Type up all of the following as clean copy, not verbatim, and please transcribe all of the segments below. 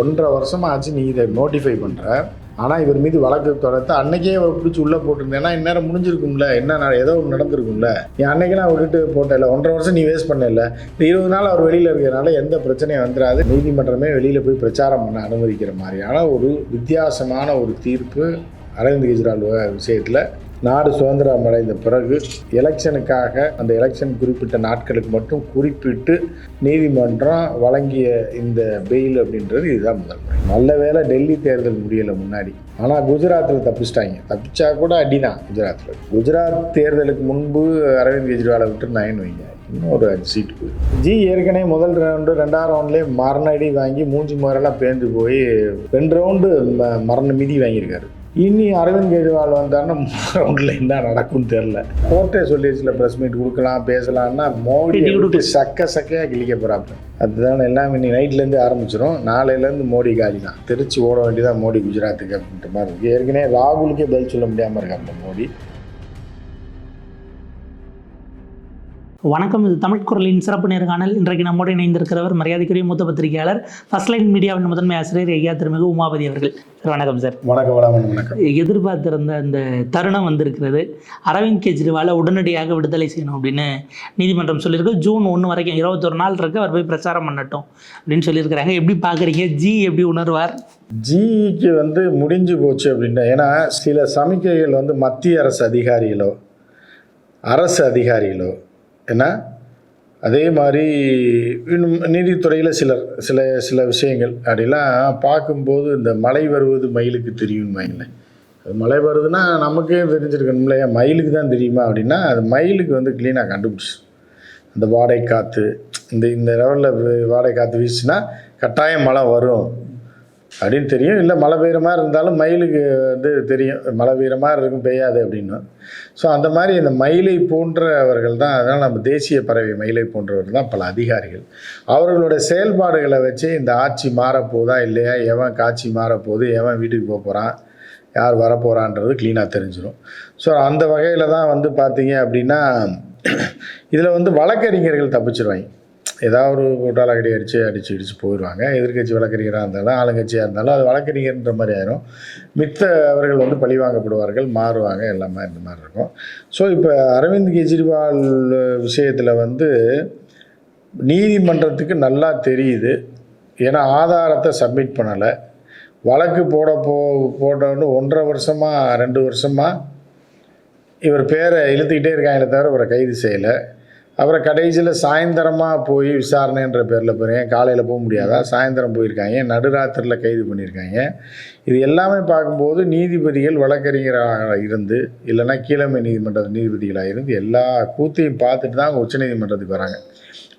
1.5 வருஷமாக ஆச்சு நீ இதை நோட்டிஃபை பண்ணுற. ஆனால் இவர் மீது வழக்கு தொடர்த்து அன்னைக்கே அவர் பிடிச்சி உள்ளே போட்டிருந்தேன்னா இந்நேரம் முடிஞ்சிருக்கும்ல, என்ன ஏதோ ஒன்று நடந்திருக்கும்ல. நீ அன்னைக்கெல்லாம் விட்டுட்டு போட்டல, 1.5 வருஷம் நீ வேஸ்ட் பண்ணல. இந்த 20 நாள் அவர் வெளியில் இருக்கிறதுனால எந்த பிரச்சனையும் வந்துடாது. நீதிமன்றமே வெளியில் போய் பிரச்சாரம் பண்ண அனுமதிக்கிற மாதிரியான ஒரு வித்தியாசமான ஒரு தீர்ப்பு அரவிந்த் கெஜ்ரிவால் விஷயத்தில். நாடு சுதந்திரம் அடைந்த பிறகு எலெக்ஷனுக்காக அந்த எலெக்ஷன் குறிப்பிட்ட நாட்களுக்கு மட்டும் குறிப்பிட்டு நீதிமன்றம் வழங்கிய இந்த பெயில் அப்படின்றது இதுதான் முதல் முறை. நல்ல வேளை டெல்லி தேர்தல் முடியலை முன்னாடி. ஆனால் குஜராத்தில் தப்பிச்சிட்டாங்க. தப்பிச்சா கூட அடிதான் குஜராத்தில். குஜராத் தேர்தலுக்கு முன்பு அரவிந்த் கெஜ்ரிவாலை விட்டுருந்தாங்கன்னு வைங்க, இன்னொரு 5 சீட்டு போயிடும். ஏற்கனவே முதல் ரவுண்டு 2ஆம் ரவுண்ட்லேயே மரணடி வாங்கி மூஞ்சி முறையெல்லாம் பேர்ந்து போய் 2 ரவுண்டு மரண மிதி வாங்கியிருக்காரு. இனி அரவிந்த் கெஜ்ரிவால் வந்தாருன்னா 3 ரவுண்டில் என்ன நடக்கும்னு தெரில. கோர்ட்டே சொல்லிடுச்சுல ப்ரெஸ் மீட் கொடுக்கலாம் பேசலான்னா மோடி விட்டு சக்கையாக கிழிக்க போகிறாப்புல. அதுதான் எல்லாமே இன்னைக்கு நைட்லேருந்து ஆரம்பிச்சிடும். நாளையிலேருந்து மோடி காலி தான். திருச்சி ஓட வேண்டியதான் மோடி குஜராத்துக்கு அப்படின்ற மாதிரி இருக்குது. ஏற்கனவே ராகுலுக்கே பதில் சொல்ல முடியாமல் இருக்காப்புல மோடி. வணக்கம், இது தமிழ் குரலின் சிறப்பு நேர்காணல். இன்றைக்கு நம்மோடு இணைந்திருக்கிறவர் மரியாதைக்குரிய மூத்த பத்திரிகையாளர், ஃபர்ஸ்ட் லைன் மீடியாவின் முதன்மை ஆசிரியர் ஐயா திருமிகு உமாபதி அவர்கள். சார் வணக்கம். சார் வணக்கம். எதிர்பார்த்திருந்த அந்த தருணம் வந்திருக்கிறது. அரவிந்த் கெஜ்ரிவாலை உடனடியாக விடுதலை செய்யணும் அப்படின்னு நீதிமன்றம் சொல்லியிருக்கு. ஜூன் 1 வரைக்கும் 21 நாள் இருக்கு, அவர் போய் பிரச்சாரம் பண்ணட்டும் அப்படின்னு சொல்லியிருக்கிறாங்க. எப்படி பார்க்குறீங்க? எப்படி உணர்வார்? ஜிக்கு முடிஞ்சு போச்சு அப்படின்னா, ஏன்னா சில சமிக்கைகள் மத்திய அரசு அதிகாரிகளோ ஏன்னா அதே மாதிரி இன்னும் நீதித்துறையில் சில விஷயங்கள் அப்படிலாம் பார்க்கும்போது இந்த மழை வருவது மயிலுக்கு தெரியும் வைங்களேன். அது மழை வருதுன்னா நமக்கே தெரிஞ்சிருக்கணும்ல, ஏன் மயிலுக்கு தான் தெரியுமா அப்படின்னா, அது மயிலுக்கு க்ளீனாக கண்டுபிடிச்சி அந்த வாடகை காற்று இந்த லெவலில் வாடகை காற்று வீசுனா கட்டாயம் மழை வரும் அப்படின்னு தெரியும். இல்லை மழை பெய்கிற மாதிரி இருந்தாலும் மயிலுக்கு தெரியும் மழை பெய்கிற மாதிரி இருக்கும், பெய்யாது அப்படின்னு. ஸோ அந்த மாதிரி இந்த மயிலை போன்றவர்கள் தான். அதனால் நம்ம தேசிய பறவை மயிலை போன்றவர்கள் தான் பல அதிகாரிகள். அவர்களுடைய செயல்பாடுகளை வச்சு இந்த ஆட்சி மாறப்போதா இல்லையா, எவன் காட்சி மாறப்போகுது, எவன் வீட்டுக்கு போக போகிறான், யார் வரப்போகிறான்றது க்ளீனாக தெரிஞ்சிடும். ஸோ அந்த வகையில் தான் பார்த்தீங்க அப்படின்னா இதில் வழக்கறிஞர்கள் தப்பிச்சிருவாங்க. ஏதாவது ஒரு கூட்டாளக்கடி அடித்து போயிடுவாங்க. எதிர்கட்சி வழக்கறிஞராக இருந்தாலும் ஆளுங்கட்சியாக இருந்தாலும் அது வழக்கறிஞர்ன்ற மாதிரி ஆயிரும். மித்த அவர்கள் பழிவாங்கப்படுவார்கள், மாறுவாங்க, எல்லாமே இந்த மாதிரி இருக்கும். ஸோ இப்போ அரவிந்த் கெஜ்ரிவால் விஷயத்தில் நீதிமன்றத்துக்கு நல்லா தெரியுது. ஏன்னா ஆதாரத்தை சப்மிட் பண்ணலை. வழக்கு போட்டோன்னு 1.5 வருஷமாக 2 வருஷமாக இவர் பேரை இழுத்துக்கிட்டே இருக்காங்களே தவிர இவரை கைது செய்யலை. அப்புறம் கடைசியில் சாயந்தரமாக போய் விசாரணைன்ற பேரில் போகிறேன். காலையில் போக முடியாதா, சாயந்தரம் போயிருக்காங்க, நடுராத்திரியில் கைது பண்ணியிருக்காங்க. இது எல்லாமே பார்க்கும்போது நீதிபதிகள் வழக்கறிஞராக இருந்து இல்லைன்னா கீழமை நீதிமன்ற நீதிபதிகளாக இருந்து எல்லா கூத்தையும் பார்த்துட்டு தான் அவங்க உச்சநீதிமன்றத்துக்கு வராங்க.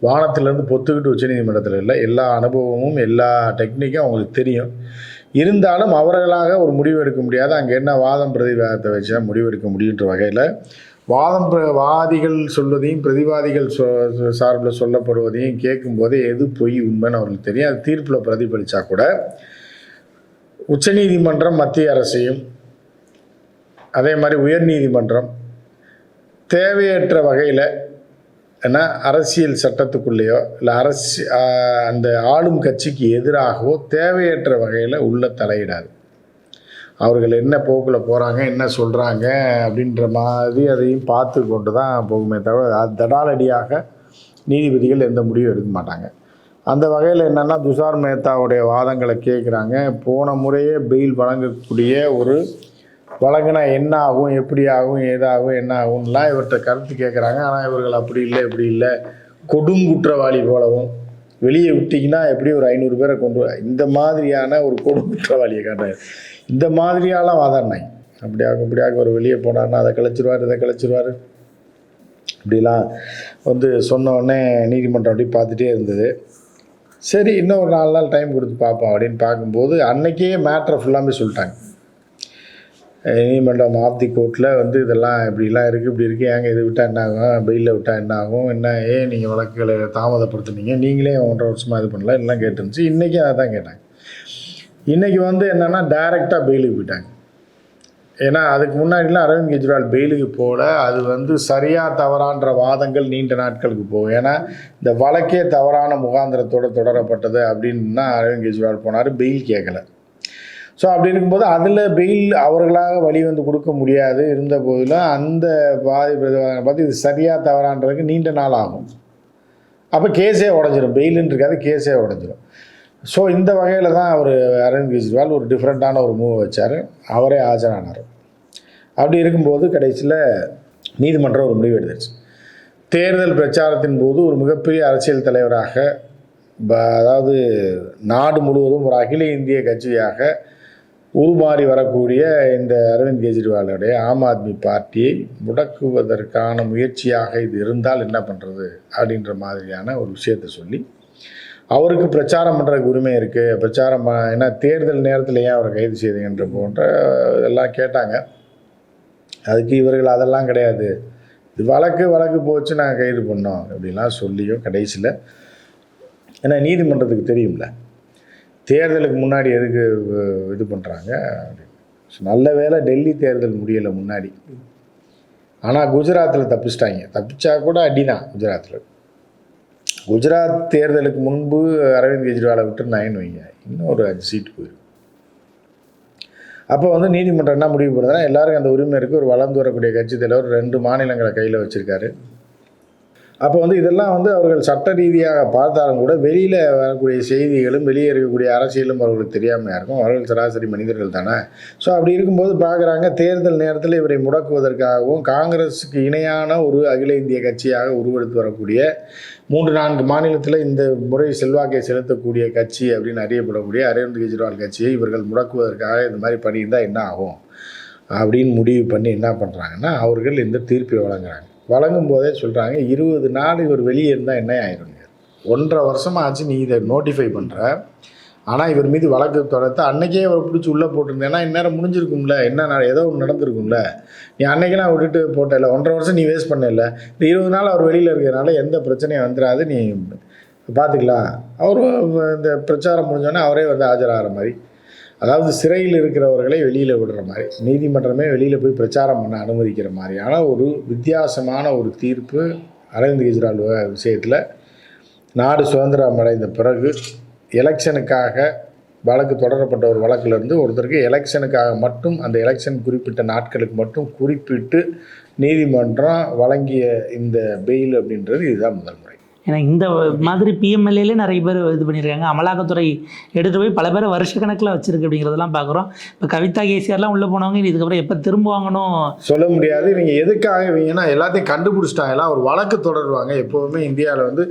வானத்திலேருந்து பொத்துக்கிட்டு உச்சநீதிமன்றத்தில் இல்லை, எல்லா அனுபவமும் எல்லா டெக்னிக்கும் அவங்களுக்கு தெரியும். இருந்தாலும் அவர்களாக ஒரு முடிவு எடுக்க முடியாது. அங்கே என்ன வாதம் பிரதிவாதத்தை வச்சு தான் முடிவெடுக்க முடியுன்ற வகையில் வாதிகள் சொல்வதையும் பிரதிவாதிகள் சார்பில் சொல்லப்படுவதையும் கேட்கும்போதே எது பொய் உண்மைன்னு அவர்களுக்கு தெரியும். அது தீர்ப்பில் பிரதிபலித்தா கூட உச்சநீதிமன்றம் மத்திய அரசையும் அதே மாதிரி உயர்நீதிமன்றம் தேவையற்ற வகையில் ஏன்னா அரசியல் சட்டத்துக்குள்ளேயோ இல்லை அந்த ஆளும் கட்சிக்கு எதிராகவோ தேவையற்ற வகையில் உள்ள தலையிடாது. அவர்கள் என்ன போக்கில் போகிறாங்க, என்ன சொல்கிறாங்க அப்படின்ற மாதிரி அதையும் பார்த்து கொண்டு தான் போகுமே தவிர தடாலடியாக நீதிபதிகள் எந்த முடிவும் எடுக்க மாட்டாங்க. அந்த வகையில் என்னென்னா துஷார் மேத்தாவுடைய வாதங்களை கேட்குறாங்க. போன முறையே பெயில் வழங்கக்கூடிய ஒரு வழங்கினா என்ன ஆகும், எப்படி ஆகும், ஏதாகும், என்ன ஆகும்லாம் இவர்கிட்ட கருத்து கேட்குறாங்க. ஆனால் இவர்கள் அப்படி இல்லை இப்படி இல்லை, கொடுங்குற்றவாளி போலவும் வெளியே விட்டிங்கன்னா எப்படி ஒரு 500 பேரை கொண்டு இந்த மாதிரியான ஒரு கொடுங்குற்றவாளியை காட்டாரு. இந்த மாதிரியாலாம் வாதாடினாங்க. அப்படியாக ஒரு வெளியே போனார்னா அதை கழிச்சிருவார், இதை கழிச்சிருவார் இப்படிலாம் சொன்னோடனே நீதிமன்றம் அப்படி பார்த்துட்டே இருந்தது. சரி இன்னும் ஒரு 4 நாள் டைம் கொடுத்து பார்ப்போம் அப்படின்னு பார்க்கும்போது அன்றைக்கே மேட்ரை ஃபுல்லாமே சொல்லிட்டாங்க. நீதிமன்றம் ஆஃப் தி கோர்ட்டில் இதெல்லாம் இப்படிலாம் இருக்குது, இப்படி இருக்குது, ஏங்க இது விட்டால் என்ன ஆகும், பெயிலில் விட்டால் என்ன ஆகும், என்ன ஏன் நீங்கள் வழக்குகளை தாமதப்படுத்துனீங்க, நீங்களே 1.5 வருஷமாக இது பண்ணல எல்லாம் கேட்டுருந்துச்சு. இன்றைக்கி அதை தான் கேட்டாங்க. இன்றைக்கி என்னென்னா டைரெக்டாக பெயிலுக்கு போயிட்டாங்க. ஏன்னா அதுக்கு முன்னாடிலாம் அரவிந்த் கெஜ்ரிவால் பெயிலுக்கு போகல. அது வந்து சரியாக தவறான்ற வாதங்கள் நீண்ட நாட்களுக்கு போகும். ஏன்னா இந்த வழக்கே தவறான முகாந்திரத்தோடு தொடரப்பட்டது அப்படின்னா அரவிந்த் கெஜ்ரிவால் போனார், பெயில் கேட்கல. ஸோ அப்படி இருக்கும்போது அதில் பெயில் அவர்களாக வழி வந்து கொடுக்க முடியாது. இருந்த போதிலும் அந்த பார்த்து இது சரியாக தவறான்றதுக்கு நீண்ட நாள் ஆகும். அப்போ கேஸே உடஞ்சிரும், பெயிலுன்னு இருக்காது, கேஸே உடஞ்சிரும். ஸோ இந்த வகையில் தான் அவர் அரவிந்த் கெஜ்ரிவால் ஒரு டிஃப்ரெண்ட்டான ஒரு மூவ் வச்சார். அவரே ஆஜரானார். அப்படி இருக்கும்போது கடைசியில் நீதிமன்றம் ஒரு முடிவு எடுத்துருச்சு. தேர்தல் பிரச்சாரத்தின் போது ஒரு மிகப்பெரிய அரசியல் தலைவராக, அதாவது நாடு முழுவதும் ஒரு அகில இந்திய கட்சியாக உருமாறி வரக்கூடிய இந்த அரவிந்த் கெஜ்ரிவாலுடைய ஆம் ஆத்மி பார்ட்டியை முடக்குவதற்கான முயற்சியாக இது இருந்தால் என்ன பண்ணுறது அப்படின்ற மாதிரியான ஒரு விஷயத்தை சொல்லி, அவருக்கு பிரச்சாரம் பண்ணுறதுக்கு உரிமை இருக்குது, பிரச்சாரம் ஏன்னா தேர்தல் நேரத்தில் ஏன் அவரை கைது செய்தீங்கன்ற போன்ற இதெல்லாம் கேட்டாங்க. அதுக்கு இவர்கள் அதெல்லாம் கிடையாது, இது வழக்கு போச்சு நாங்கள் கைது பண்ணோம் அப்படின்லாம் சொல்லியும் கடைசியில், ஏன்னா நீதிமன்றத்துக்கு தெரியும்ல தேர்தலுக்கு முன்னாடி எதுக்கு இது பண்ணுறாங்க அப்படின்னு. நல்ல வேளை டெல்லி தேர்தல் முடியலை முன்னாடி. ஆனால் குஜராத்தில் தப்பிச்சிட்டாங்க. தப்பிச்சா கூட அடி தான் குஜராத்தில். குஜராத் தேர்தலுக்கு முன்பு அரவிந்த் கெஜ்ரிவாலை விட்டுருந்தாங்கன்னு வைங்க, இன்னும் ஒரு 5 சீட்டு போயிடும். அப்போ வந்து நீதிமன்றம் என்ன முடிவு பண்ணுறதுனா, எல்லாருக்கும் அந்த உரிமை இருக்குது. ஒரு வளர்ந்து வரக்கூடிய கட்சி தலைவர் 2 மாநிலங்களை கையில் வச்சுருக்காரு. அப்போ வந்து இதெல்லாம் வந்து அவர்கள் சட்ட ரீதியாக பார்த்தாலும் கூட வெளியில் வரக்கூடிய செய்திகளும் வெளியே இருக்கக்கூடிய அரசியலும் அவர்களுக்கு தெரியாமல் இருக்கும். அவர்கள் சராசரி மனிதர்கள் தானே. ஸோ அப்படி இருக்கும்போது பார்க்குறாங்க, தேர்தல் நேரத்தில் இவரை முடக்குவதற்காகவும் காங்கிரஸுக்கு இணையான ஒரு அகில இந்திய கட்சியாக உருவெடுத்து வரக்கூடிய 3-4 மாநிலத்தில் இந்த முறை செல்வாக்கை செலுத்தக்கூடிய கட்சி அப்படின்னு அறியப்படக்கூடிய அரவிந்த் கெஜ்ரிவால் கட்சியை இவர்கள் முடக்குவதற்காக இந்த மாதிரி பண்ணியிருந்தால் என்ன ஆகும் அப்படின்னு முடிவு பண்ணி என்ன பண்ணுறாங்கன்னா, அவர்கள் இந்த தீர்ப்பை வழங்கும் போதே சொல்கிறாங்க, 20 நாள் இவர் வெளியே இருந்தால் என்ன ஆயிருங்க, 1.5 வருஷமாக ஆச்சு நீ இதை நோட்டிஃபை பண்ணுற, ஆனால் இவர் மீது வழக்கு தொடர்த்து அன்றைக்கே அவரை பிடிச்சி உள்ளே போட்டிருந்தேன்னா இந்நேரம் முடிஞ்சிருக்கும்ல, என்ன ஏதோ ஒன்று நடந்திருக்கும்ல. நீ அன்றைக்கெல்லாம் விட்டுட்டு போட்டல, 1.5 வருஷம் நீ வேஸ்ட் பண்ணல. இந்த 20 நாள் அவர் வெளியில் இருக்கிறதுனால எந்த பிரச்சனையும் வந்துடாது, நீ பார்த்துக்கலாம். அவரும் இந்த பிரச்சாரம் முடிஞ்சோடனே அவரே வந்து ஆஜராகிற மாதிரி, அதாவது சிறையில் இருக்கிறவர்களை வெளியில் விடுற மாதிரி, நீதிமன்றமே வெளியில் போய் பிரச்சாரம் பண்ண அனுமதிக்கிற மாதிரியான ஒரு வித்தியாசமான ஒரு தீர்ப்பு அரவிந்த் கெஜ்ரிவால் விஷயத்தில். நாடு சுதந்திரம் அடைந்த பிறகு எலெக்ஷனுக்காக வழக்கு தொடரப்பட்ட ஒரு வழக்கிலிருந்து ஒருத்தருக்கு எலெக்ஷனுக்காக மட்டும், அந்த எலெக்ஷன் குறிப்பிட்ட நாட்களுக்கு மட்டும் குறிப்பிட்டு நீதிமன்றம் வழங்கிய இந்த பெயில் அப்படின்றது இதுதான் முதல் முறை. ஏன்னா இந்த மாதிரி பிஎம்எல்ஏலே நிறைய பேர் இது பண்ணியிருக்காங்க. அமலாக்கத்துறை எடுத்துகிட்டு போய் பல பேரை வருஷக்கணக்கில் வச்சுருக்கு அப்படிங்கிறதெல்லாம் பார்க்குறோம். இப்போ கவிதா கேசிஆர்லாம் உள்ளே போனவங்க இதுக்கப்புறம் எப்போ திரும்புவாங்கன்னு சொல்ல முடியாது. இவங்க எதுக்காக இவங்கன்னா எல்லாத்தையும் கண்டுபிடிச்சிட்டாங்க. ஒரு வழக்கு தொடருவாங்க எப்போவுமே இந்தியாவில் வந்து.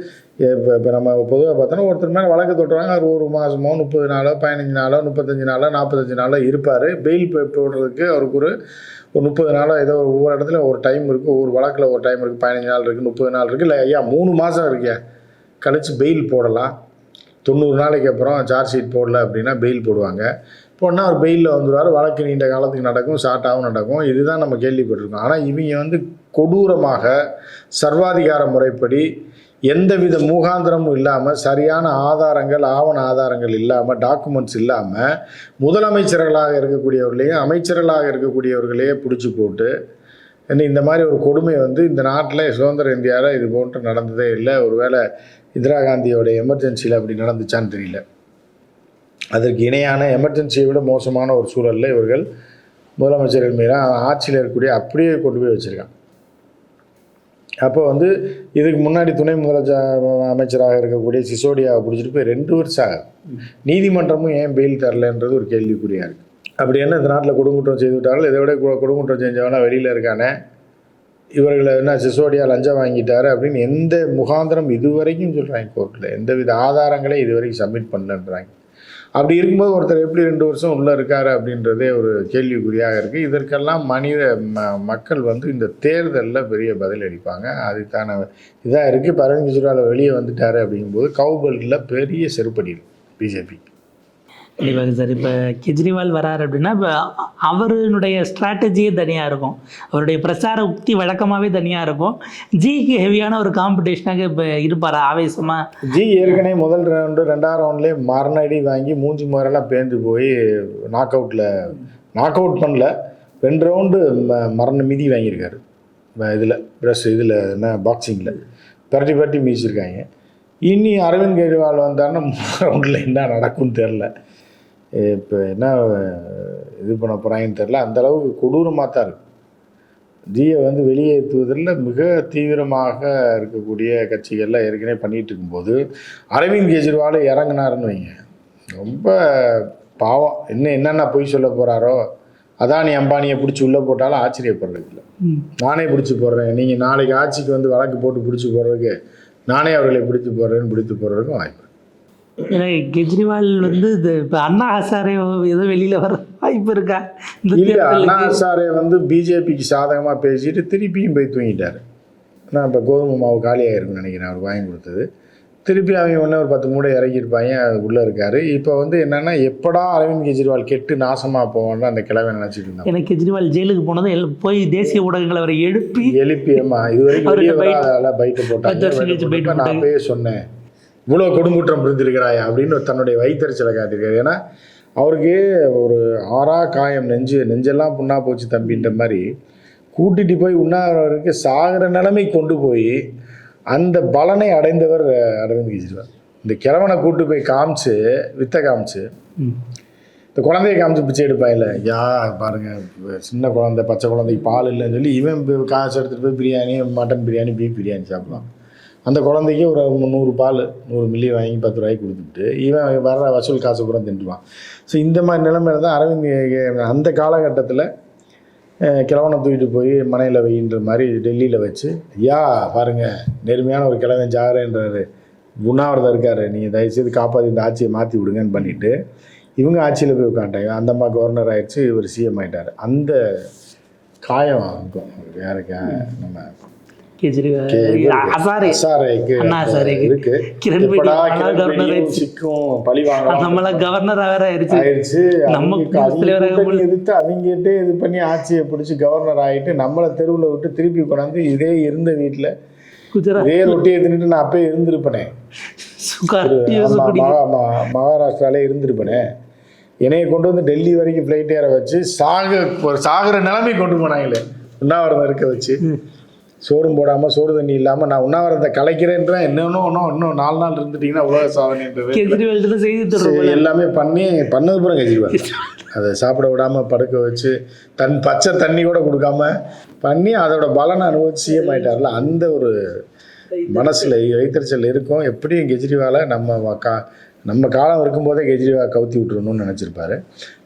இப்போ நம்ம பொதுவாக பார்த்தோன்னா ஒருத்தர் மேலே வழக்கு தொடருவாங்க. அவர் 1 மாதமோ 30 நாளோ 15 நாளோ 35 நாளோ 45 நாளோ இருப்பார். பெயில் போடுறதுக்கு அவருக்கு ஒரு 30 நாளோ ஏதோ ஒவ்வொரு இடத்துல ஒரு டைம் இருக்குது, ஒவ்வொரு வழக்கில் ஒரு டைம் இருக்குது, 15 நாள் இருக்குது, 30 நாள் இருக்குது, இல்லை ஐயா 3 மாதம் இருக்கே கழித்து பெயில் போடலாம். 90 நாளைக்கு அப்புறம் சார்ஜ் ஷீட் போடல அப்படின்னா பெயில் போடுவாங்க. போனால் அவர் பெயிலில் வந்துடுவார். வழக்கு நீண்ட காலத்துக்கு நடக்கும், ஷார்ட்டாகவும் நடக்கும். இதுதான் நம்ம கேள்விப்பட்டிருக்கோம். ஆனால் இவங்க வந்து கொடூரமாக சர்வாதிகார முறைப்படி எந்தவித முகாந்திரமும் இல்லாமல், சரியான ஆதாரங்கள், ஆவண ஆதாரங்கள் இல்லாமல், டாக்குமெண்ட்ஸ் இல்லாமல் முதலமைச்சர்களாக இருக்கக்கூடியவர்களையும் அமைச்சர்களாக இருக்கக்கூடியவர்களையே பிடிச்சி போட்டு இந்த மாதிரி ஒரு கொடுமை வந்து இந்த நாட்டில் சுதந்திர இந்தியாவில் இது போன்று நடந்ததே இல்லை. ஒருவேளை இந்திரா காந்தியோட எமர்ஜென்சியில் அப்படி நடந்துச்சான்னு தெரியல. அதற்கு இணையான எமர்ஜென்சியை விட மோசமான ஒரு சூழலில் இவர்கள் முதலமைச்சர்கள் மீது ஆட்சியில் இருக்கக்கூடிய அப்படியே கொண்டு போய் வச்சுருக்காங்க. அப்போ வந்து இதுக்கு முன்னாடி துணை அமைச்சராக இருக்கக்கூடிய சிசோடியாவை பிடிச்சிட்டு போய் 2 வருஷம் ஆகுது. நீதிமன்றமும் ஏன் பெயில் தரலன்றது ஒரு கேள்விக்குறியாக இருக்குது. அப்படி என்ன இந்த நாட்டில் கொடுங்குற்றம் செய்து விட்டார்கள், இதை விட கொடுங்குற்றம் செஞ்சவனா வெளியில் இருக்கானே, இவர்களை என்ன சிசோடியா லஞ்சம் வாங்கிட்டாரு அப்படின்னு எந்த முகாந்திரம் இதுவரைக்கும் சொல்கிறாங்க கோர்ட்டில், எந்தவித ஆதாரங்களே இதுவரைக்கும் சப்மிட் பண்ணலன்றாங்க. அப்படி இருக்கும்போது ஒருத்தர் எப்படி 2 வருஷம் உள்ளே இருக்காரு அப்படின்றதே ஒரு கேள்விக்குறியாக இருக்குது. இதற்கெல்லாம் மக்கள் வந்து இந்த தேர்தலில் பெரிய பதில் அளிப்பாங்க. அதுக்கான இதாக இருக்குது. இப்போ அரவிந்த் கெஜ்ரிவால் வெளியே வந்துட்டார் அப்படிங்கும்போது கவுபெல்ட்டில் பெரிய செருப்படி பிஜேபி. கண்டிப்பாக சார். இப்போ கெஜ்ரிவால் வராரு அப்படின்னா இப்போ அவருடைய ஸ்ட்ராட்டஜியே தனியாக இருக்கும், அவருடைய பிரச்சார உக்தி வழக்கமாகவே தனியாக இருக்கும். ஜிக்கு ஹெவியான ஒரு காம்படிஷனாக இப்போ இருப்பார் ஆவேசமாக. ஜி ஏற்கனவே முதல் ரவுண்டு 2ஆம் ரவுண்ட்லேயே மரணடி வாங்கி மூஞ்சி முறையெல்லாம் பேர்ந்து போய் நாக் அவுட் பண்ணல, 2 ரவுண்டு மரண மிதி வாங்கியிருக்காரு. இதில் இதில் என்ன பாக்ஸிங்கில் பரட்டி மிதிச்சிருக்காங்க. இனி அரவிந்த் கெஜ்ரிவால் வந்தாருன்னா 3 ரவுண்டில் என்ன நடக்கும்னு தெரில. இப்போ என்ன இது பண்ண போகிறாங்கன்னு தெரில. அந்தளவுக்கு கொடூரமாக தான் இருக்குது. ஜியை வந்து வெளியேற்றுவதில் மிக தீவிரமாக இருக்கக்கூடிய கட்சிகள்லாம் ஏற்கனவே பண்ணிகிட்டு இருக்கும்போது அரவிந்த் கெஜ்ரிவால் இறங்கினாருன்னு வைங்க, ரொம்ப பாவம். என்னென்ன பொய் சொல்ல போகிறாரோ, அதானி அம்பானியை பிடிச்சி உள்ளே போட்டாலும் ஆச்சரியப்படுறதுக்கு இல்லை. நானே பிடிச்சி போடுறேன், நீங்கள் நாளைக்கு ஆட்சிக்கு வந்து வழக்கு போட்டு பிடிச்சி போடுறதுக்கு நானே அவர்களை பிடித்து போடுறதுக்கும் வாய்ப்பு. ஏன்னா கெஜ்ரிவால் வந்து இது இப்போ அண்ணா ஹசாரே ஏதோ வெளியில் வர வாய்ப்பு இருக்கா? இல்லை, அண்ணா ஹசாரே வந்து பிஜேபிக்கு சாதகமாக பேசிட்டு திருப்பியும் போய் தூங்கிட்டார். நான் இப்போ கோதுமை மாவு காலியாகிருக்குன்னு நினைக்கிறேன் அவர் வாங்கி கொடுத்தது. திருப்பி அவங்க ஒன்று ஒரு 10 மூடை இறக்கியிருப்பாங்க, அது உள்ளே இருக்கார். இப்போ வந்து என்னென்னா எப்படா அரவிந்த் கெஜ்ரிவால் கெட்டு நாசமாக போவான்னு அந்த கிழமை நினச்சிட்டு இருந்தாங்க. எனக்கு கெஜ்ரிவால் ஜெயிலுக்கு போனதும் போய் தேசிய ஊடகங்களை அவரை எழுப்பி இது வரைக்கும் வெளியே பைட்டு போட்டாங்க. நான் அப்பயே சொன்னேன், இவ்வளோ கொடுங்குற்றம் புரிந்திருக்கிறாயா அப்படின்னு தன்னுடைய வைத்தறிச்சலை காட்டியிருக்காரு. ஏன்னா அவருக்கு ஒரு 6 காயம், நெஞ்செல்லாம் புண்ணா போச்சு தம்பின்ற மாதிரி கூட்டிகிட்டு போய் உண்ணாவிரதருக்கு சாகிற நிலைமை கொண்டு போய் அந்த பலனை அடைந்தவர் அரவிந்த் கெஜ்ரிவால். இந்த கிழவனை கூட்டு போய் வித்தை காமிச்சு இந்த குழந்தைய காமிச்சு பிச்சை எடுப்பாயில்ல, பாருங்கள் சின்ன குழந்தை, பச்சை குழந்தைக்கு பால் இல்லைன்னு சொல்லி இவன் காசு எடுத்துகிட்டு போய் பிரியாணி, மட்டன் பிரியாணி, பீஃப் பிரியாணி சாப்பிடலாம். அந்த குழந்தைக்கு ஒரு 100 பால் 100 மில்லி வாங்கி 10 ரூபாய்க்கு கொடுத்துட்டு இவன் வர்ற வசூல் காசு கூட தின்றுவான். ஸோ இந்த மாதிரி நிலைமையில தான் அரவிந்த் அந்த காலகட்டத்தில் கிழவனை தூக்கிட்டு போய் மனையில் வைன்ற மாதிரி டெல்லியில் வச்சு, பாருங்கள் நேர்மையான ஒரு கிழவன் ஜாகிறேன்றாரு, உண்ணாவிரதம் இருக்கார், நீங்கள் தயவுசெய்து காப்பாற்றி இந்த ஆட்சியை மாற்றி விடுங்கன்னு பண்ணிவிட்டு இவங்க ஆட்சியில் போய் உட்காண்டாங்க. அந்த அம்மா கவர்னர் ஆகிடுச்சு, இவர் சிஎம் ஆகிட்டார். அந்த காயம் இருக்கும் யாருக்கு, நம்ம அவங்ககிட்டே இது பண்ணி ஆட்சியை பிடிச்சி கவர்னர் ஆகிட்டு நம்மளை தெருவில் விட்டு திருப்பி கொண்டாந்து இதே இருந்த வீட்டில் இதே ரொட்டியை தின்னுட்டு நான் அப்பயே இருந்திருப்பேனே, மகாராஷ்டிராலே இருந்திருப்பேனே. என்னையை கொண்டு வந்து டெல்லி வரைக்கும் ஃப்ளைட் ஏற வச்சு சாகிற நிலைமை கொண்டு போனாங்களே, உண்ணாவிரதம் இருக்க வச்சு, சோறும் போடாமல் சோறு தண்ணி இல்லாமல் நான் உண்ணாவிரதத்தை கலைக்கிறேன்றேன். இன்னும் 4 நாள் இருந்துட்டிங்கன்னா உலக சாதனைன்றது எல்லாமே பண்ணது பூரா கெஜ்ரிவால். அதை சாப்பிட விடாமல் படுக்க வச்சு பச்சை தண்ணி கூட கொடுக்காம பண்ணி அதோட பலனை அனுபவிச்சு சிஎம் ஆகிட்டார்ல. அந்த ஒரு மனசில் வைத்தறிச்சல் இருக்கும். எப்படியும் கெஜ்ரிவாலை நம்ம காலம் இருக்கும்போதே கெஜ்ரிவால் கவுத்தி விட்டுருணும்னு நினச்சிருப்பாரு.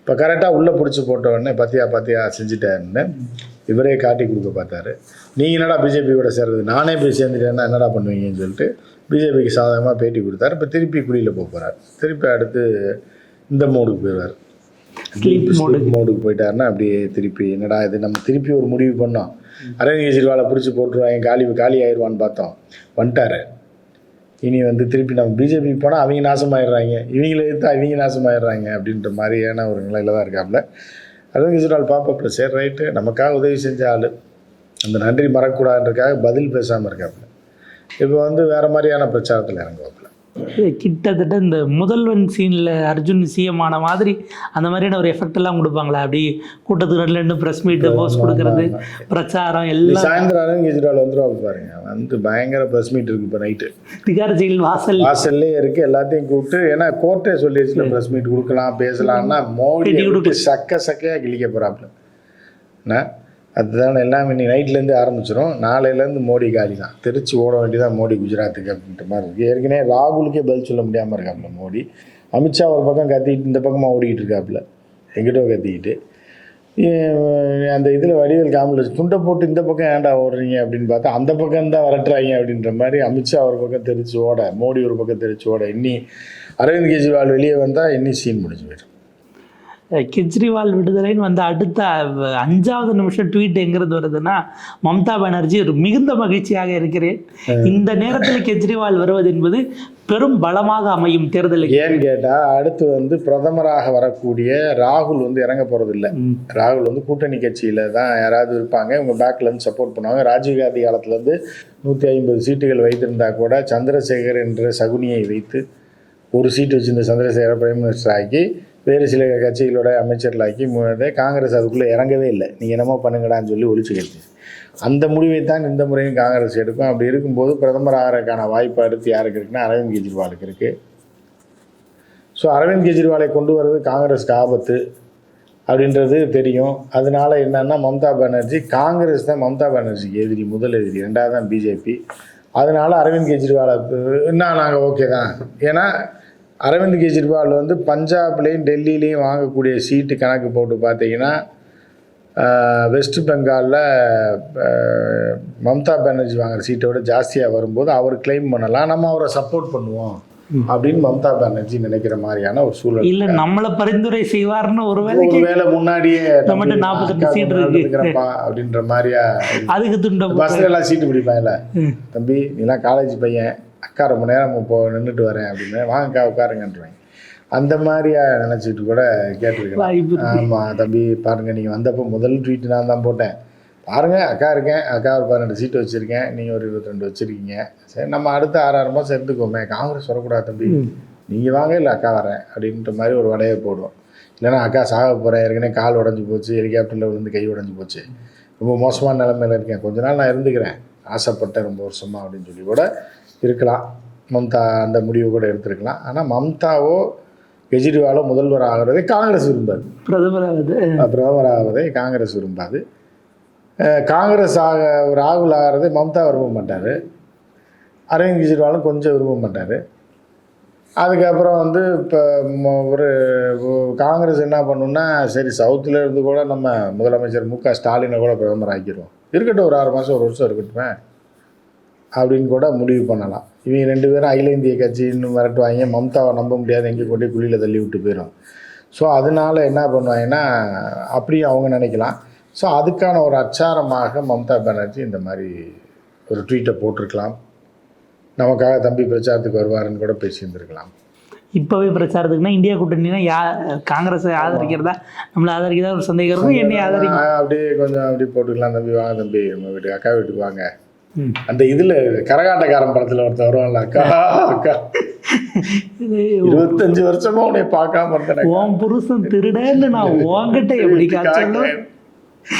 இப்போ கரெக்டாக உள்ளே பிடிச்சி போட்ட உடனே பத்தியா செஞ்சுட்டேன்னு இவரே காட்டி கொடுக்க பார்த்தாரு. நீங்கள் என்னடா பிஜேபி கூட சேர்றது, நானே போய் சேர்ந்துட்டேன்னா என்னடா பண்ணுவீங்கன்னு சொல்லிட்டு பிஜேபிக்கு சாதகமாக பேட்டி கொடுத்தாரு. இப்போ திருப்பி குடியில் போகிறார். திருப்பி அடுத்து இந்த மோடுக்கு போயிடுவார். மோடுக்கு போயிட்டாருன்னா அப்படியே திருப்பி என்னடா இது, நம்ம திருப்பி ஒரு முடிவு பண்ணோம், அரவிந்த் கெஜ்ரிவாலை பிடிச்சி போட்டுருவாங்க, காலி ஆயிடுவான்னு பார்த்தோம், வந்துட்டார். இனி வந்து திருப்பி நம்ம பிஜேபிக்கு போனால் அவங்க நாசமாயிடுறாங்க, இவங்களை எடுத்து அவங்க நாசமாயிடுறாங்க அப்படின்ற மாதிரியான ஒரு நிலையில் தான் இருக்காப்புல. அரவிந்த் கெஜ்ரிவால் பார்ப்பப்பில் சரி ரைட்டு, நமக்காக உதவி செஞ்ச ஆள், அந்த நன்றி மறக்கூடாதுன்றதுக்காக பதில் பேசாமல் இருக்காப்புல. இப்போ வந்து வேறு மாதிரியான பிரச்சாரத்தில் இறங்குவாப்புல. கிட்டத்தட்ட இந்த முதல்வன் சீனில் அர்ஜுன் சிஎம் ஆன மாதிரி அந்த மாதிரியான ஒரு எஃபெக்ட் எல்லாம் கொடுப்பாங்களா? அப்படி கூட்டத்துக்கு ரெண்டு ப்ரெஸ் மீட்டு போஸ்ட் கொடுக்கறது, பிரச்சாரம் எல்லாம். சாயந்தரம் அரவிந்த் கெஜ்ரிவால் வந்துருவாங்க பாருங்க, வந்து பயங்கர ப்ரெஸ் மீட் இருக்குது. இப்போ நைட்டு திகார் ஜெயில் வாசல்லே இருக்குது. எல்லாத்தையும் கூப்பிட்டு, ஏன்னா கோர்ட்டே சொல்லிடுச்சுல ப்ரெஸ் மீட் கொடுக்கலாம் பேசலாம்னா மோடி சக்கையாக கிழிக்க போகிறாப்புல. அதுதான் எல்லாமே இன்னைக்கு நைட்லேருந்து ஆரம்பிச்சிடும். நாளையிலேருந்து மோடி காலி தான், திருச்சி ஓட வேண்டியதான் மோடி குஜராத்துக்கு அப்படின்ற மாதிரி இருக்குது. ஏற்கனவே ராகுலுக்கே பதில் சொல்ல முடியாமல் இருக்காப்புல மோடி. அமித்ஷா ஒரு பக்கம் கத்திக்கிட்டு இந்த பக்கமாக ஓடிக்கிட்டு இருக்காப்புல, எங்கிட்ட கத்திக்கிட்டு. அந்த இதில் வடிவேல் காமெடி துண்டை போட்டு இந்த பக்கம் ஏன்டா ஓடுறீங்க அப்படின்னு பார்த்தா அந்த பக்கம் தான் விரட்டுறாங்க அப்படின்ற மாதிரி அமித்ஷா ஒரு பக்கம் தெரிச்சு ஓட, மோடி ஒரு பக்கம் தெரிச்சு ஓட. இன்னி அரவிந்த் கெஜ்ரிவால் வெளியே வந்தால் இன்னி சீன் முடிஞ்சு போயிடும். கெஜ்ரிவால் விடுதலைன்னு வந்து அடுத்த 5வது நிமிஷம் ட்வீட் எங்கிறது வருதுன்னா, மம்தா பானர்ஜி ஒரு மிகுந்த மகிழ்ச்சியாக இருக்கிறேன், இந்த நேரத்தில் கெஜ்ரிவால் வருவது என்பது பெரும் பலமாக அமையும் தேர்தலுக்கு. ஏன்னு கேட்டால் அடுத்து வந்து பிரதமராக வரக்கூடிய ராகுல் வந்து இறங்க போகிறது இல்லை. ராகுல் வந்து கூட்டணி கட்சியில் தான் யாராவது இருப்பாங்க, இவங்க பேக்லேருந்து சப்போர்ட் பண்ணுவாங்க. ராஜீவ்காந்தி காலத்துலேருந்து 150 சீட்டுகள் வைத்திருந்தா கூட சந்திரசேகர் என்ற சகுனியை வைத்து ஒரு சீட்டு வச்சு இந்த சந்திரசேகரை பிரைம் மினிஸ்டர் ஆக்கி வேறு சில கட்சிகளோட அமைச்சர்களாக்கி காங்கிரஸ் அதுக்குள்ளே இறங்கவே இல்லை. நீங்கள் என்னமோ பண்ணுங்கடான்னு சொல்லி ஒழிச்சுக்கிடுச்சு. அந்த முடிவை தான் இந்த முறையும் காங்கிரஸ் எடுக்கும். அப்படி இருக்கும்போது பிரதமர் ஆகிறதுக்கான வாய்ப்பு அடுத்து யாருக்கு இருக்குன்னா அரவிந்த் கெஜ்ரிவாலுக்கு இருக்குது. ஸோ அரவிந்த் கெஜ்ரிவாலை கொண்டு வர்றது காங்கிரஸ்க்கு ஆபத்து அப்படின்றது தெரியும். அதனால என்னன்னா மம்தா பானர்ஜி, காங்கிரஸ் தான் மம்தா பானர்ஜிக்கு எதிரி, முதல் எதிரி, ரெண்டாவது தான் பிஜேபி. அதனால அரவிந்த் கெஜ்ரிவாலை இன்னும் நாங்கள் ஓகே தான். ஏன்னா அரவிந்த் கெஜ்ரிவால் வந்து பஞ்சாப்லேயும் டெல்லியிலையும் வாங்கக்கூடிய சீட்டு கணக்கு போட்டு பார்த்தீங்கன்னா வெஸ்ட் பெங்காலில் மம்தா பானர்ஜி வாங்குகிற சீட்டை விட ஜாஸ்தியாக வரும்போது அவர் கிளைம் பண்ணலாம், நம்ம அவரை சப்போர்ட் பண்ணுவோம் அப்படின்னு மம்தா பானர்ஜி நினைக்கிற மாதிரியான ஒரு சூழல். இல்ல நம்மள பரிந்துரை செய்வார்னு ஒருவேளை முன்னாடியே நம்மகிட்ட 48 சீட் இருக்கிறப்பா அப்படின்ற மாதிரியா அதுக்கு துண்ட பஸ்ல எல்லாம் சீட்டு பிடிப்பாங்கல்ல, தம்பி நீலாம் காலேஜ் பையன், அக்கா ரொம்ப நேரம் இப்போ நின்றுட்டு வரேன் அப்படின்னு, வாங்கக்கா உட்காருங்கன்றாங்க. அந்த மாதிரியா நினச்சிட்டு கூட கேட்டிருக்கேன். ஆமாம் தம்பி பாருங்கள், நீங்கள் வந்தப்போ முதல் ட்வீட் நான் தான் போட்டேன், பாருங்கள் அக்கா இருக்கேன், அக்கா ஒரு 12 சீட்டு வச்சுருக்கேன், நீங்கள் ஒரு 22 வச்சுருக்கீங்க, சரி நம்ம அடுத்த 6 மாதம் சேர்த்துக்கோமே, காங்கிரஸ் வரக்கூடாது தம்பி, நீங்கள் வாங்க இல்லை அக்கா வரேன் அப்படின்ற மாதிரி ஒரு வடையை போடுவோம். இல்லைனா அக்கா சாக போகிறேன், ஏற்கனவே கால் உடஞ்சி போச்சு, ஹெலிகாப்டரில் விழுந்து கை உடஞ்சி போச்சு, ரொம்ப மோசமான நிலைமையில் இருக்கேன், கொஞ்ச நாள் நான் இருந்துக்கிறேன், ஆசைப்பட்டேன் ரொம்ப வருஷமாக அப்படின்னு சொல்லி கூட இருக்கலாம். மம்தா அந்த முடிவு கூட எடுத்துருக்கலாம். ஆனால் மம்தாவோ கெஜ்ரிவாலோ முதல்வர் ஆகிறதை காங்கிரஸ் விரும்பாது, பிரதமர் ஆகிறதை காங்கிரஸ் விரும்பாது. காங்கிரஸ் ராகுல் ஆகிறதை மம்தா விரும்ப மாட்டார், அரவிந்த் கெஜ்ரிவாலும் கொஞ்சம் விரும்ப மாட்டார். அதுக்கப்புறம் வந்து இப்போ ஒரு காங்கிரஸ் என்ன பண்ணுன்னா, சரி சவுத்தில் இருந்து கூட நம்ம முதலமைச்சர் மு.க. ஸ்டாலினை கூட பிரதமர் ஆக்கிடுவோம், இருக்கட்டும் ஒரு 6 மாதம் ஒரு வருஷம் இருக்கட்டுமே அப்படின்னு கூட முடிவு பண்ணலாம். இவங்க 2 பேரும் அகில இந்திய கட்சி இன்னும் மிரட்டுவாங்க, மம்தாவை நம்ப முடியாது, எங்கே கொண்டு குழியில் தள்ளி விட்டு போயிடும். ஸோ அதனால் என்ன பண்ணுவாங்கன்னா அப்படியும் அவங்க நினைக்கலாம். ஸோ அதுக்கான ஒரு அச்சாரமாக மம்தா பானர்ஜி இந்த மாதிரி ஒரு ட்வீட்டை போட்டிருக்கலாம். நமக்காக தம்பி பிரச்சாரத்துக்கு வருவாருன்னு கூட பேசியிருந்துருக்கலாம். இப்போவே பிரச்சாரத்துக்குன்னா இந்தியா கூட்டணினா காங்கிரஸை ஆதரிக்கிறதா நம்மளை ஆதரிக்கிறதா ஒரு சந்தேகம் இருக்கும். என்னை ஆதரிக்க அப்படியே கொஞ்சம் அப்படி போட்டுக்கலாம், தம்பி வாங்க தம்பி நம்ம வீட்டுக்கு, அக்கா வீட்டுக்கு வாங்க. அந்த இதில் கரகாட்டக்காரன் படத்தில் ஒருத்தர் வருவான்ல, அக்கா அக்கா 25 வருஷமா உன்னை பார்க்காம இருந்தேன், உன் புருஷன் திருடன்னு நான் உன்கிட்ட எப்படி காய்ச்சலும்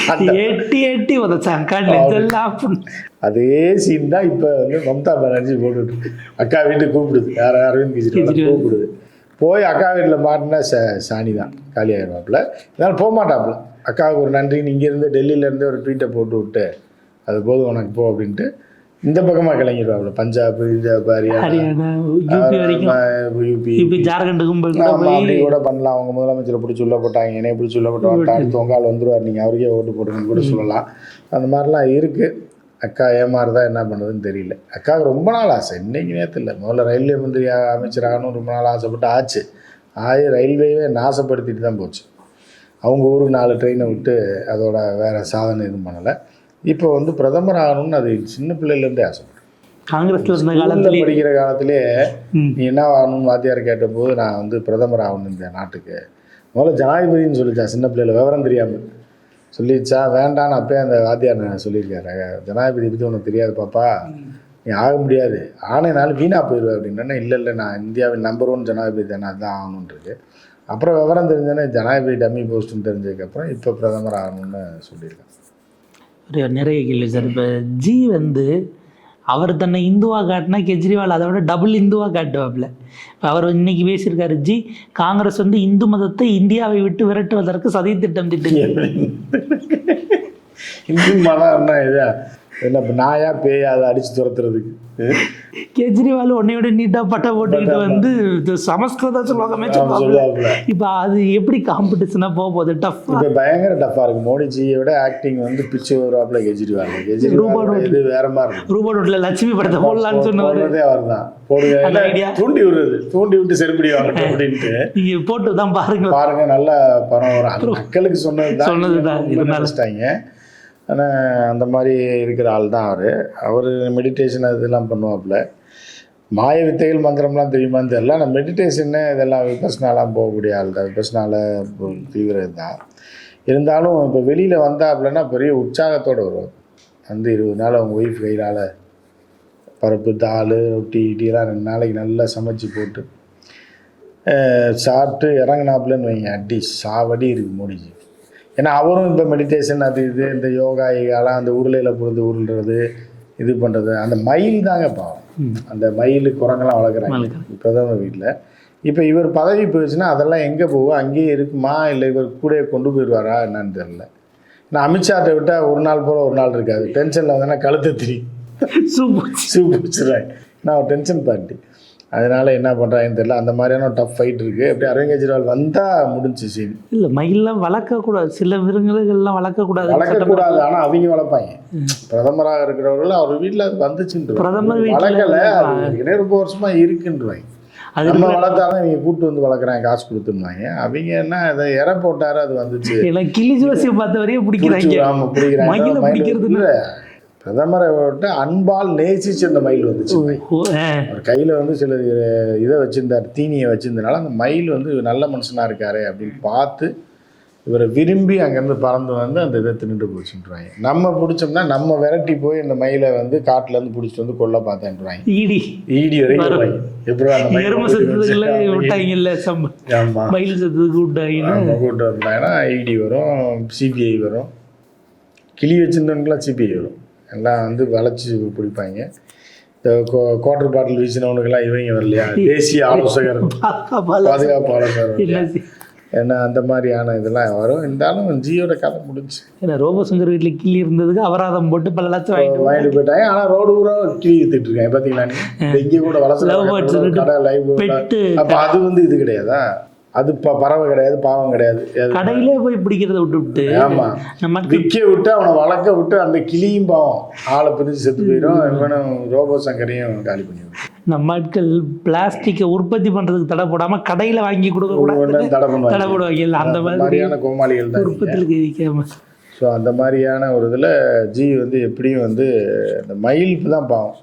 எட்டி உதச்சாங்க. அதே சீன் தான் இப்போ வந்து மம்தா பானர்ஜி போட்டுட்டு அக்கா வீட்டுக்கு கூப்பிடுது, யார் அரவிந்த் கெஜ்ரிவால் கூப்பிடுது. போய் அக்கா வீட்டில் மாட்டினா சாணி தான் காலியாகிடுவாப்புல, இதனால் போக மாட்டாப்புல. அக்காவுக்கு ஒரு நன்றின்னு இங்கேருந்து டெல்லியிலேருந்து ஒரு ட்வீட்டை போட்டு விட்டு அது போதும் உனக்கு போ அப்படின்ட்டு இந்த பக்கமாக கிளங்கிடுவாப்புல. பஞ்சாப், ஹரியானா, யூபி, ஜார்க்கண்டுக்கும் அப்படி கூட பண்ணலாம். அவங்க முதலமைச்சரை பிடிச்சி உள்ள போட்டாங்க, என்னைய பிடிச்சி உள்ள போட்டு அடுத்து உங்கால் வந்துடுவார், நீங்கள் அவருக்கே ஓட்டு போடுங்கன்னு கூட சொல்லலாம். அந்த மாதிரிலாம் இருக்குது. அக்கா ஏமாறுதா என்ன பண்ணுறதுன்னு தெரியல. அக்காவுக்கு ரொம்ப நாள் ஆசை, இன்றைக்கி நேற்று இல்லை, முதல்ல ரயில்வே மந்திரி அமைச்சராகணும் ரொம்ப நாள் ஆசைப்பட்டு ஆச்சு. ரயில்வேவே நாசப்படுத்திட்டு தான் போச்சு. அவங்க ஊருக்கு 4 ட்ரெயினை விட்டு அதோட வேறு சாதனை எதுவும் பண்ணலை. இப்போ வந்து பிரதமர் ஆகணும்னு அது சின்ன பிள்ளையிலேருந்தே ஆசைப்பட்டேன். காங்கிரஸில் இருந்த காலத்தில் படிக்கிற காலத்திலே நீ என்ன ஆகணும்னு வாத்தியார் கேட்டபோது நான் வந்து பிரதமர் ஆகணும் இந்த நாட்டுக்கு, முதல்ல ஜனாதிபதினு சொல்லிச்சா, சின்ன பிள்ளைல விவரம் தெரியாமல் சொல்லிச்சா, வேண்டான்னு அப்பயே அந்த வாத்தியார் நான் சொல்லியிருக்காரு, ஜனாதிபதி பற்றி உனக்கு தெரியாது பாப்பா, நீ ஆக முடியாது, ஆனைனாலும் வீணாக போயிடுவேன் அப்படின்னா, இல்லை நான் இந்தியாவின் நம்பர் 1 ஜனாதிபதி தானே, அதுதான் ஆகணுன்றது. அப்புறம் விவரம் தெரிஞ்சோன்னே ஜனாதிபதி டம்மி போஸ்ட்டுன்னு தெரிஞ்சதுக்கப்புறம் இப்போ பிரதமர் ஆகணும்னு சொல்லியிருக்கேன். நிறைய கேள்வி சார். இப்போ ஜி வந்து அவர் தன்னை இந்துவாக காட்டினா கெஜ்ரிவால் அதை விட டபுள் இந்துவாக காட்டுவாப்புல. இப்போ அவர் இன்னைக்கு பேசியிருக்காரு, ஜி காங்கிரஸ் வந்து இந்து மதத்தை இந்தியாவை விட்டு விரட்டுவதற்கு சதி திட்டம் திட்டுங்க. இந்து மதம்னா இதா என்ன நாயா பேயா அதை அடித்து துரத்துறதுக்கு? கெஜ்ரிவால் உன்னையோட நீட்டாக பட்டை போட்டுக்கிட்டு வந்து சமஸ்கிருத சொல்லுவாங்க. இப்போ அது எப்படி காம்படிஷனாக போக போகுது? டஃப், இப்போ பயங்கர டஃப்பாக இருக்குது. மோடிஜியோட ஆக்டிங் வந்து பிச்சு வருவாப்புல கெஜ்ரிவால். இது வேற மாதிரி இருக்கும். ரூபா நோட்டில் லட்சுமி படத்தை போடலான்னு சொன்னதே அவர் தான் போடுங்க, தூண்டி விடுறது, தூண்டி விட்டு செருப்படி வாங்கட்டும் அப்படின்ட்டு நீங்கள் போட்டு தான் பாருங்க நல்ல படம் வரும். அது மக்களுக்கு சொன்னதுதான் நினைச்சிட்டாங்க. ஆனால் அந்த மாதிரி இருக்கிற ஆள் தான் அவர் மெடிடேஷன் அதெல்லாம் பண்ணுவாப்புல. மாய வித்தைகள் மந்திரம்லாம் தெரியுமான்னு தெரியல. ஆனால் மெடிடேஷன்னு இதெல்லாம் விபர்சனாலாம் போகக்கூடிய ஆள் தான், விபர்சனால தீவிரம் தான். இருந்தாலும் இப்போ வெளியில் வந்தாப்புலன்னா பெரிய உற்சாகத்தோடு வருவார். வந்து 20 நாள் அவங்க ஒய்ஃப் கையால் பருப்பு, தாள், ரொட்டி, இட்டிலாம் 2 நாளைக்கு நல்லா சமைச்சு போட்டு சாப்பிட்டு இறங்கினாப்புலன்னு வைங்க, அடி சாவடி இருக்குது மோடிஜி. ஏன்னா அவரும் இப்போ மெடிடேஷன் அது இது இந்த யோகா ஈகாலாம் அந்த உருளையில் பொறுத்து உருள்றது இது பண்ணுறது, அந்த மயில் தாங்க பாவம். அந்த மயில் குரங்கெல்லாம் வளர்க்குறாங்க பிரதமர் வீட்டில். இப்போ இவர் பதவி போயிடுச்சுன்னா அதெல்லாம் எங்கே போகும், அங்கேயே இருக்குமா இல்லை இவர் கூட கொண்டு போயிடுவாரா என்னன்னு தெரில. நான் அமித்ஷாட்ட விட்டால் ஒரு நாள் போல் ஒரு நாள் இருக்காது. டென்ஷனில் வந்தேன்னா கழுத்தை திரி சூப் வச்சுருவாங்க. நான் ஒரு டென்ஷன் பார்ட்டி. அதனால் என்ன பண்ணுறாங்கன்னு தெரியல. அந்த மாதிரியான ஒரு டஃப் ஃபைட் இருக்குது. அப்படி அரவிந்த் கெஜ்ரிவால் வந்தால் முடிஞ்சு சீன். இல்லை மயிலெலாம் வளர்க்கக்கூடாது, சில விலங்குகள்லாம் வளர்க்கக்கூடாது. ஆனால் அவங்க வளர்ப்பாங்க. பிரதமராக இருக்கிறவர்கள் அவர் வீட்டில் அது வந்துச்சுன்ற பிரதமர் வளர்க்கலை, அது ரொம்ப வருஷமாக இருக்குன்றாங்க. நம்ம வளர்த்தாதான் இவங்க கூட்டு வந்து வளர்க்குறாங்க, காசு கொடுத்துருந்தாங்க. அவங்க என்ன அதை இற போட்டாரு அது வந்துச்சு. கிளி ஜோசியை பார்த்த வரையும் பிடிக்கிறாங்க. ஆமாம் பிடிக்கிறாங்க. பிரதமரை விட்டு அன்பால் நேசிச்சு அந்த மயில் வந்துச்சு. அவர் கையில் வந்து சில இதை வச்சுருந்தார், தீனியை வச்சுருந்தனால அந்த மயில் வந்து நல்ல மனுஷனாக இருக்காரு அப்படின்னு பார்த்து இவரை விரும்பி அங்கேருந்து பறந்து வந்து அந்த இதை தின்னுட்டு போச்சுன்றாங்க. நம்ம பிடிச்சோம்னா நம்ம விரட்டி போய் இந்த மயிலை வந்து காட்டிலேருந்து பிடிச்சிட்டு வந்து கொல்ல பார்த்தேன்றாங்க. ஈடி வரைக்கும் எப்படி அந்த கூட்டு வந்தாங்கன்னா ஈடி வரும், சிபிஐ வரும், கிளி வச்சுருந்தவனுக்குலாம் சிபிஐ வரும். எல்லாம் வந்து வளைச்சி பிடிப்பாங்க. இந்த குவார்டர் பாட்டில் வீசினவனுக்கெல்லாம் இவங்க வரலையா, தேசிய ஆலோசகர் பாதுகாப்பு ஆலோசகர் ஏன்னா அந்த மாதிரியான இதெல்லாம் வரும். இருந்தாலும் ஜியோட கதை முடிஞ்சு. ஏன்னா ரோபோசங்கர் வீட்டில் கிளி இருந்ததுக்கு அபராதம் போட்டு பல லட்சம் வாங்கிட்டு போயிட்டாங்க. ஆனால் ரோடு பூரா கிளி வித்துட்டு இருக்காங்க பார்த்தீங்களா. இங்கே கூட வளர்ச்சி கடை லைவ். அப்போ அது வந்து இது கிடையாதா, அது பறவை கிடையாது, பாவம் கிடையாது. கடையிலே போய் பிடிக்கிறத விட்டு ஆமாம் நம்ம விற்க விட்டு அவனை வளர்க்க விட்டு அந்த கிளியும் பாவம் ஆளை பிரித்து செத்து போயிடும். இவனும் ரோபோ சங்கரையும் காலி பண்ணிவிடும். நம்ம ஆட்கள் பிளாஸ்டிக்கை உற்பத்தி பண்ணுறதுக்கு தடை போடாமல் கடையில் வாங்கி கொடுக்க தடை போடுவாங்க. அந்த மாதிரியான கோமாளிகள் தான் உற்பத்திக்கு வைக்காம. ஸோ அந்த மாதிரியான ஒரு இதில் ஜி வந்து எப்படியும் வந்து இந்த மயிலுக்கு தான் பாவம்,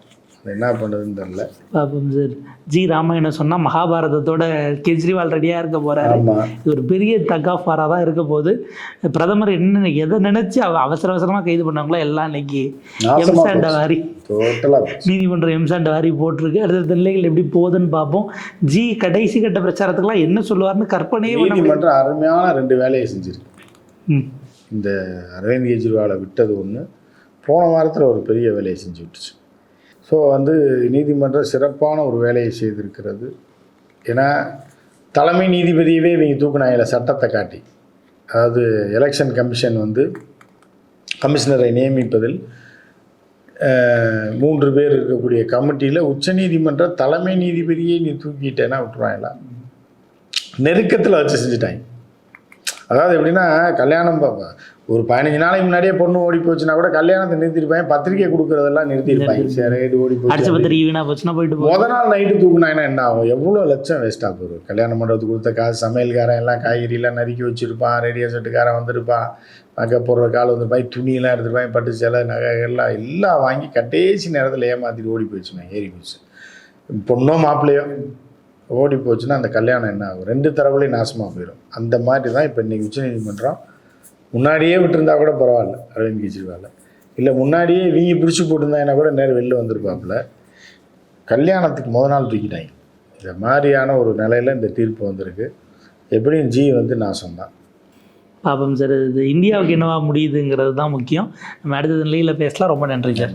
என்ன பண்ணுறதுன்னு தெரில. பாப்போம் சார். ஜி ராமாயணம் சொன்னால் மகாபாரதத்தோட கெஜ்ரிவால் ரெடியாக இருக்க போகிறாரு. இது ஒரு பெரிய தக் ஆஃப் வாராக தான் இருக்க போகுது. பிரதமர் என்ன எதை நினச்சி அவசர அவசரமாக கைது பண்ணாங்களோ எல்லாம் இன்னைக்கு எம்சாண்ட வாரி நீதிமன்றம் எம்சாண்ட வாரி போட்டிருக்கு. அடுத்த நிலைகள் எப்படி போகுதுன்னு பார்ப்போம். ஜி கடைசி கட்ட பிரச்சாரத்துக்குலாம் என்ன சொல்லுவார்னு கற்பனையே நீதிமன்றம் அருமையான 2 வேலையை செஞ்சுருக்கு. இந்த அரவிந்த் கெஜ்ரிவாலை விட்டது ஒன்று, போன வாரத்தில் ஒரு பெரிய வேலையை செஞ்சு விட்டுச்சு. ஸோ வந்து நீதிமன்றம் சிறப்பான ஒரு வேலையை செய்திருக்கிறது. ஏன்னா தலைமை நீதிபதியவே இவங்க தூக்குனாங்கல்ல சட்டத்தை காட்டி. அதாவது எலெக்ஷன் கமிஷன் வந்து கமிஷனரை நியமிப்பதில் 3 பேர் இருக்கக்கூடிய கமிட்டியில் உச்சநீதிமன்ற தலைமை நீதிபதியை நீ தூக்கிட்டேன்னா விட்டுருவாங்களா, நெருக்கத்தில் வச்சு செஞ்சுட்டாங்க. அதாவது எப்படின்னா கல்யாணம் ஒரு 15 நாளைக்கு முன்னாடியே பொண்ணு ஓடி போச்சுன்னா கூட கல்யாணத்தை நிறுத்திருப்பாங்க, பத்திரிக்கை கொடுக்குறதெல்லாம் நிறுத்திருப்பாங்க. சரி ஓடி போச்சு முதல் நாள் நைட்டு தூக்குனாங்கன்னா என்ன ஆகும், எவ்வளோ லட்சம் வேஸ்ட்டாக போகுது. கல்யாண மண்டபத்துக்கு கொடுத்த காசு, சமையல்காரன் எல்லாம் காய்கறியெல்லாம் நறுக்கி வச்சுருப்பான், ரேடியோ செட்டுக்காரன் வந்திருப்பான், மேக்கப் போடுற கால் வந்துருப்பாங்க, துணியெல்லாம் எடுத்துருப்பாங்க, பட்டு சேலை நகைகள்லாம் எல்லாம் வாங்கி கடைசி நேரத்தில் ஏமாற்றிட்டு ஓடி போச்சுன்னா ஏறி போச்சு. பொண்ணோ மாப்பிள்ளையோ ஓடி போச்சுன்னா அந்த கல்யாணம் என்ன ஆகும், 2 தரவுலையும் நாசமாக போயிடும். அந்த மாதிரி தான் இப்போ இன்றைக்கி உச்சநீதிமன்றம் முன்னாடியே விட்டுருந்தா கூட பரவாயில்ல அரவிந்த் கெஜ்ரிவால், இல்லை முன்னாடியே வீங்கி பிடிச்சி போட்டிருந்தாங்கன்னா கூட நேரம் வெளில வந்திருப்பாப்புல. கல்யாணத்துக்கு முதல் நாள் தூக்கிட்டாங்க. இந்த மாதிரியான ஒரு நிலையில் இந்த தீர்ப்பு வந்திருக்கு. எப்படியும் ஜி வந்து நாசம்தான். பாப்போம் சார். இது இந்தியாவுக்கு என்னவா முடியுதுங்கிறது தான் முக்கியம். நம்ம அடுத்த நிலையில் பேசலாம். ரொம்ப நன்றி சார்.